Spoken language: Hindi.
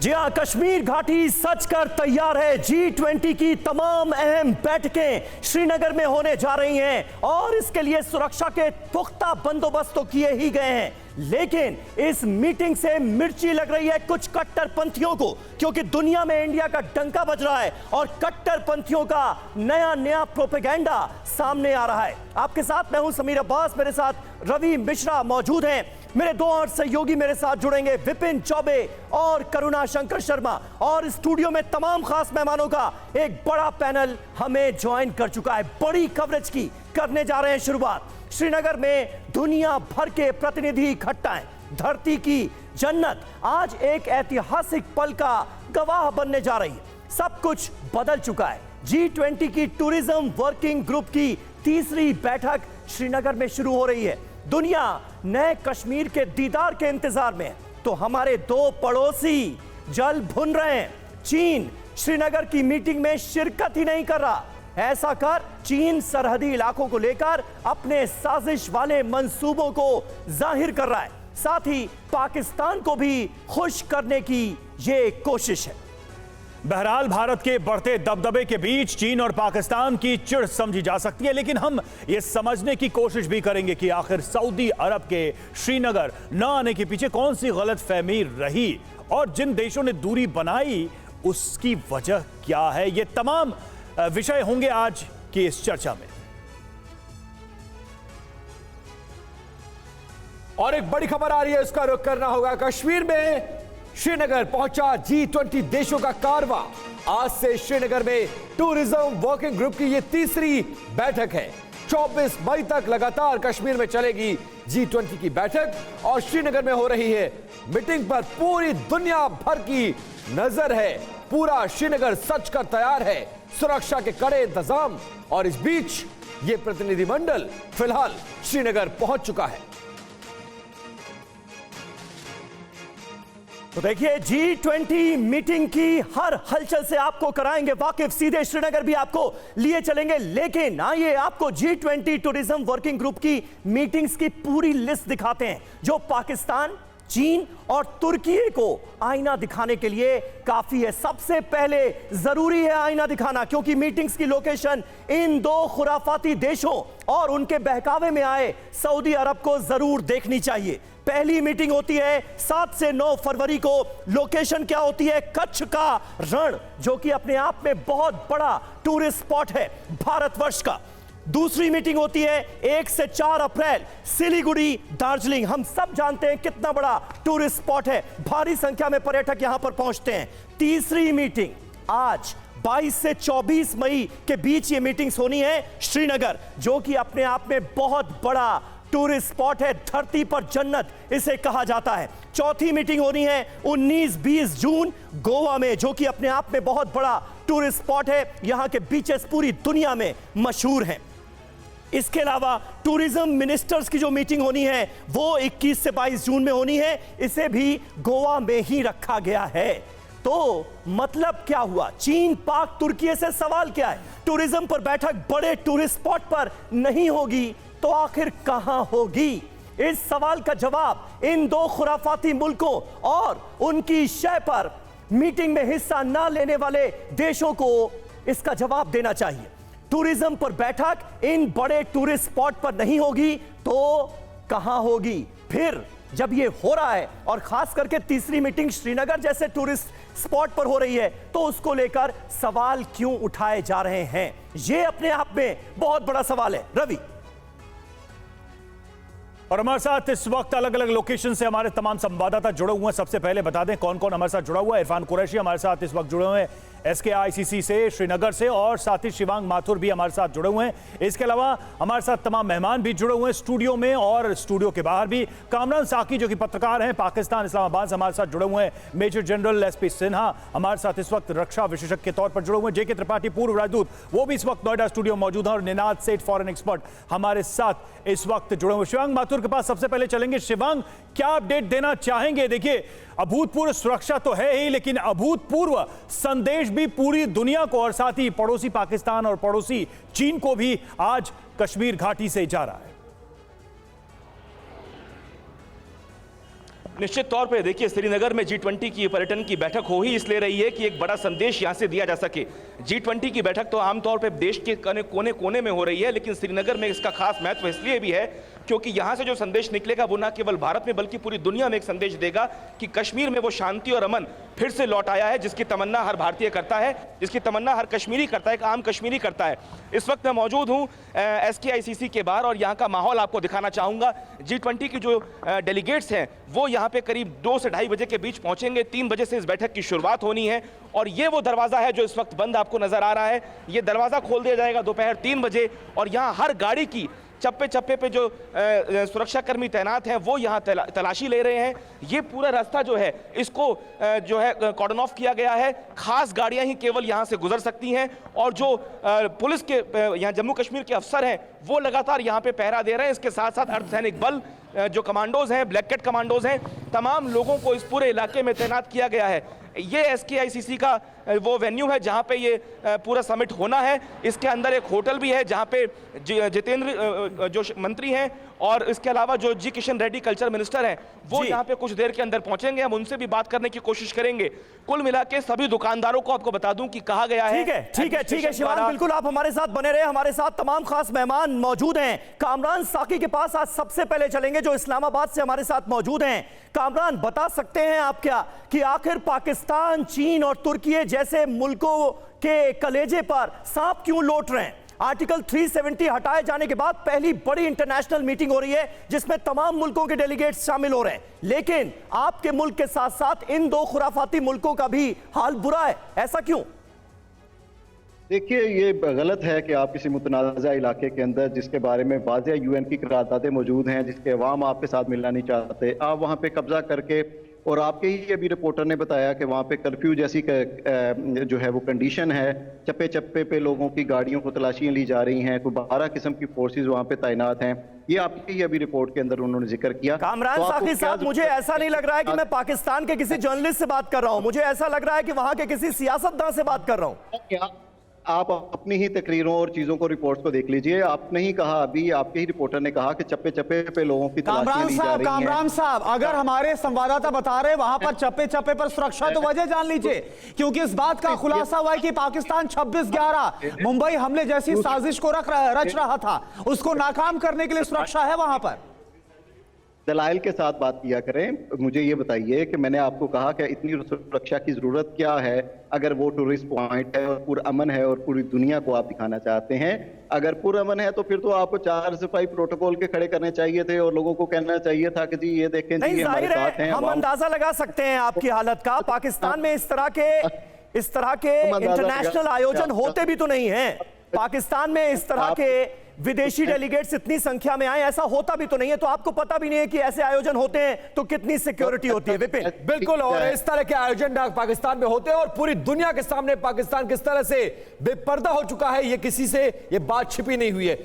जी हां, कश्मीर घाटी सच कर तैयार है। G20 की तमाम अहम बैठकें श्रीनगर में होने जा रही हैं और इसके लिए सुरक्षा के पुख्ता बंदोबस्त तो किए ही गए हैं, लेकिन इस मीटिंग से मिर्ची लग रही है कुछ कट्टरपंथियों को, क्योंकि दुनिया में इंडिया का डंका बज रहा है और कट्टरपंथियों का नया नया प्रोपेगेंडा सामने आ रहा है। आपके साथ मैं हूं समीर अब्बास, मेरे साथ रवि मिश्रा मौजूद हैं, मेरे दो और सहयोगी मेरे साथ जुड़ेंगे, विपिन चौबे और करुणा शंकर शर्मा, और स्टूडियो में तमाम खास मेहमानों का एक बड़ा पैनल हमें ज्वाइन कर चुका है। बड़ी कवरेज की करने जा रहे हैं शुरुआत। श्रीनगर में दुनिया भर के प्रतिनिधि इकट्ठा हैं। धरती की जन्नत आज एक ऐतिहासिक पल का गवाह बनने जा रही है। सब कुछ बदल चुका है। G20 की टूरिज्म वर्किंग ग्रुप की तीसरी बैठक श्रीनगर में शुरू हो रही है। दुनिया नए कश्मीर के दीदार के इंतजार में है, तो हमारे दो पड़ोसी जल भुन रहे हैं। चीन श्रीनगर की मीटिंग में शिरकत ही नहीं कर रहा। ऐसा कर चीन सरहदी इलाकों को लेकर अपने साजिश वाले मंसूबों को जाहिर कर रहा है। साथ ही पाकिस्तान को भी खुश करने की ये कोशिश है। बहरहाल भारत के बढ़ते दबदबे के बीच चीन और पाकिस्तान की चिढ़ समझी जा सकती है, लेकिन हम ये समझने की कोशिश भी करेंगे कि आखिर सऊदी अरब के श्रीनगर न आने के पीछे कौन सी गलतफहमी रही और जिन देशों ने दूरी बनाई उसकी वजह क्या है। ये तमाम विषय होंगे आज की इस चर्चा में। और एक बड़ी खबर आ रही है, उसका रुख करना होगा। कश्मीर में श्रीनगर पहुंचा G20 देशों का कारवां। आज से श्रीनगर में टूरिज्म वर्किंग ग्रुप की यह तीसरी बैठक है। 24 मई तक लगातार कश्मीर में चलेगी G20 की बैठक और श्रीनगर में हो रही है मीटिंग पर पूरी दुनिया भर की नजर है। पूरा श्रीनगर सच कर तैयार है, सुरक्षा के कड़े इंतजाम, और इस बीच यह प्रतिनिधिमंडल फिलहाल श्रीनगर पहुंच चुका है। तो देखिए, G20 मीटिंग की हर हलचल से आपको कराएंगे वाकिफ, सीधे श्रीनगर भी आपको लिए चलेंगे। लेकिन आइए आपको G20 टूरिज्म वर्किंग ग्रुप की मीटिंग्स की पूरी लिस्ट दिखाते हैं, जो पाकिस्तान, चीन और तुर्की को आईना दिखाने के लिए काफी है। सबसे पहले जरूरी है आईना दिखाना, क्योंकि मीटिंग्स की लोकेशन इन दो खुराफाती देशों और उनके बहकावे में आए सऊदी अरब को जरूर देखनी चाहिए। पहली मीटिंग होती है 7 से 9 फरवरी को। लोकेशन क्या होती है? कच्छ का रण, जो कि अपने आप में बहुत बड़ा टूरिस्ट स्पॉट है भारतवर्ष का। दूसरी मीटिंग होती है 1 से 4 अप्रैल, सिलीगुड़ी, दार्जिलिंग। हम सब जानते हैं कितना बड़ा टूरिस्ट स्पॉट है, भारी संख्या में पर्यटक यहां पर पहुंचते हैं। तीसरी मीटिंग आज 22 से 24 मई के बीच ये मीटिंग्स होनी है श्रीनगर, जो कि अपने आप में बहुत बड़ा टूरिस्ट स्पॉट है। धरती पर जन्नत इसे कहा जाता है। चौथी मीटिंग होनी है 19-20 जून गोवा में, जो कि अपने आप में बहुत बड़ा टूरिस्ट स्पॉट है। यहां के बीचेस पूरी दुनिया में मशहूर हैं। इसके अलावा टूरिज्म मिनिस्टर्स की जो मीटिंग होनी है वो 21 से 22 जून में होनी है। इसे भी गोवा में ही रखा गया है। तो मतलब क्या हुआ? चीन, पाक, तुर्की से सवाल क्या है? टूरिज्म पर बैठक बड़े टूरिस्ट स्पॉट पर नहीं होगी तो आखिर कहां होगी? इस सवाल का जवाब इन दो खुराफाती मुल्कों और उनकी शय पर मीटिंग में हिस्सा न लेने वाले देशों को इसका जवाब देना चाहिए। टूरिज्म पर बैठक इन बड़े टूरिस्ट स्पॉट पर नहीं होगी तो कहां होगी? फिर जब ये हो रहा है और खास करके तीसरी मीटिंग श्रीनगर जैसे टूरिस्ट स्पॉट पर हो रही है, तो उसको लेकर सवाल क्यों उठाए जा रहे हैं? ये अपने आप में बहुत बड़ा सवाल है। रवि, और हमारे साथ इस वक्त अलग अलग लोकेशन से हमारे तमाम संवाददाता जुड़े हुए हैं। सबसे पहले बता दें कौन कौन हमारे साथ जुड़ा हुआ है। इरफान कुरैशी हमारे साथ इस वक्त जुड़े हुए हैं SKICC से श्रीनगर से, और साथ ही शिवांग माथुर भी हमारे साथ जुड़े हुए हैं। इसके अलावा हमारे साथ तमाम मेहमान भी जुड़े हुए हैं स्टूडियो में और स्टूडियो के बाहर भी। कामरान साकी जो कि पत्रकार हैं पाकिस्तान इस्लामाबाद से हमारे साथ जुड़े हुए हैं। मेजर जनरल SP सिन्हा हमारे साथ इस वक्त रक्षा विशेषज्ञ के तौर पर जुड़े हुए हैं। JK त्रिपाठी पूर्व राजदूत, वो भी इस वक्त नोएडा स्टूडियो मौजूद हैं, और निनाद सेठ फॉरेन एक्सपर्ट हमारे साथ इस वक्त जुड़े हुए। शिवांग माथुर के पास सबसे पहले चलेंगे। शिवांग, क्या अपडेट देना चाहेंगे? देखिए, अभूतपूर्व सुरक्षा तो है ही, लेकिन अभूतपूर्व संदेश भी पूरी दुनिया को और साथ ही पड़ोसी पाकिस्तान और पड़ोसी चीन को भी आज कश्मीर घाटी से जा रहा है। निश्चित तौर पे देखिए, श्रीनगर में G20 की पर्यटन की बैठक हो ही इसलिए रही है कि एक बड़ा संदेश यहां से दिया जा सके। G20 की बैठक तो आमतौर पे देश के कोने कोने में हो रही है, लेकिन श्रीनगर में इसका खास महत्व इसलिए भी है क्योंकि यहां से जो संदेश निकलेगा वो न केवल भारत में बल्कि पूरी दुनिया में एक संदेश देगा कि कश्मीर में वो शांति और अमन फिर से लौट आया है, जिसकी तमन्ना हर भारतीय करता है, जिसकी तमन्ना हर कश्मीरी करता है, एक आम कश्मीरी करता है। इस वक्त मैं मौजूद हूं SKICC के बाहर और यहाँ का माहौल आपको दिखाना चाहूंगा। G20 की जो डेलीगेट्स हैं वो यहाँ पे करीब 2 से 2:30 बजे के बीच पहुंचेंगे। 3 बजे से इस बैठक की शुरुआत होनी है और ये वो दरवाजा है जो इस वक्त बंद आपको नजर आ रहा है। ये दरवाजा खोल दिया जाएगा दोपहर 3 बजे और यहाँ हर गाड़ी की चप्पे चप्पे पे जो सुरक्षाकर्मी तैनात हैं वो यहाँ तलाशी ले रहे हैं। ये पूरा रास्ता जो है इसको जो है कॉर्डन ऑफ किया गया है। खास गाड़ियां ही केवल यहाँ से गुजर सकती हैं और जो पुलिस के यहाँ जम्मू कश्मीर के अफसर हैं वो लगातार यहाँ पे पहरा दे रहे हैं। इसके साथ साथ अर्धसैनिक बल जो कमांडोज हैं, ब्लैक कैट कमांडोज हैं, तमाम लोगों को इस पूरे इलाके में तैनात किया गया है। ये SKICC का वो वेन्यू है जहाँ पे ये पूरा समिट होना है। इसके अंदर एक होटल भी है जहाँ पे जितेंद्र जो मंत्री हैं और इसके अलावा जो जी किशन रेड्डी कल्चर मिनिस्टर हैं वो यहाँ पे कुछ देर के अंदर पहुंचेंगे। हम उनसे भी बात करने की कोशिश करेंगे। कुल मिला के सभी दुकानदारों को आपको बता दूं कि कहा गया है। ठीक है शिवांग, बिल्कुल आप हमारे साथ बने रहे। हमारे साथ तमाम खास मेहमान मौजूद हैं। कामरान साकी के पास आज सबसे पहले चलेंगे जो इस्लामाबाद से हमारे साथ मौजूद हैं। कामरान, बता सकते हैं आप क्या कि आखिर पाकिस्तान, चीन और तुर्की जैसे मुल्कों के कलेजे पर सांप क्यों लौट रहे हैं? आर्टिकल 370 हटाए जाने के बाद पहली बड़ी इंटरनेशनल मीटिंग हो रही है जिसमें तमाम मुल्कों के डेलीगेट्स शामिल हो रहे हैं, लेकिन आपके मुल्क के साथ साथ इन 2 खुराफाती मुल्कों का भी हाल बुरा है, ऐसा क्यों? देखिए, ये गलत है कि आप किसी मुतनाज़ा इलाके के अंदर जिसके बारे में वाज़ेह UN की करारदादें मौजूद हैं, जिसके अवाम आपके साथ मिलना नहीं चाहते, आप वहाँ पे कब्जा करके, और आपके ही अभी रिपोर्टर ने बताया कि वहाँ पे कर्फ्यू जैसी जो है वो कंडीशन है, चप्पे चप्पे पे लोगों की गाड़ियों को तलाशियां ली जा रही हैं, कोई 12 किस्म की फोर्सेस वहाँ पे तैनात हैं। ये आपकी ही अभी रिपोर्ट के अंदर उन्होंने जिक्र किया। कामरान साकी साहब, मुझे ऐसा नहीं लग रहा है कि मैं पाकिस्तान के किसी जर्नलिस्ट से बात कर रहा हूँ, मुझे ऐसा लग रहा है कि वहाँ के किसी सियासतदान से बात कर रहा हूँ। आप अपनी ही तकरीरों और चीजों को, रिपोर्ट्स को देख लीजिए। आपने ही कहा, अभी आपके ही रिपोर्टर ने कहा कि चप्पे चप्पे पे लोगों की तलाशियां ली जा रही हैं। कामरान साहब, अगर हमारे संवाददाता बता रहे वहां पर चप्पे चप्पे पर सुरक्षा, तो वजह जान लीजिए, क्योंकि इस बात का खुलासा हुआ है कि पाकिस्तान 26/11 मुंबई हमले जैसी साजिश को रच रहा था, उसको नाकाम करने के लिए सुरक्षा है वहां पर। दलाइल के साथ बात किया करें। मुझे ये बताइए कि मैंने आपको कहा कि इतनी सुरक्षा की जरूरत क्या है अगर वो टूरिस्ट पॉइंट है और पुरअमन है और पूरी दुनिया को आप दिखाना चाहते हैं। अगर पुरअमन है तो फिर तो आपको 4 सिपाही प्रोटोकॉल के खड़े करने चाहिए थे और लोगों को कहना चाहिए था कि जी ये देखें, नहीं, जी हमारे साथ हैं। हम अंदाजा लगा सकते हैं आपकी हालत का। पाकिस्तान में इस तरह के इंटरनेशनल आयोजन होते भी तो नहीं है। पाकिस्तान में इस तरह के विदेशी डेलीगेट्स इतनी संख्या में आए, ऐसा होता भी तो नहीं है, तो आपको पता भी नहीं है कि ऐसे आयोजन होते हैं तो कितनी सिक्योरिटी होती है। विपिन, बिल्कुल, और इस तरह के आयोजन पाकिस्तान में होते हैं और पूरी दुनिया के सामने पाकिस्तान किस तरह से बेपर्दा हो चुका है, ये किसी से ये बात छिपी नहीं हुई है।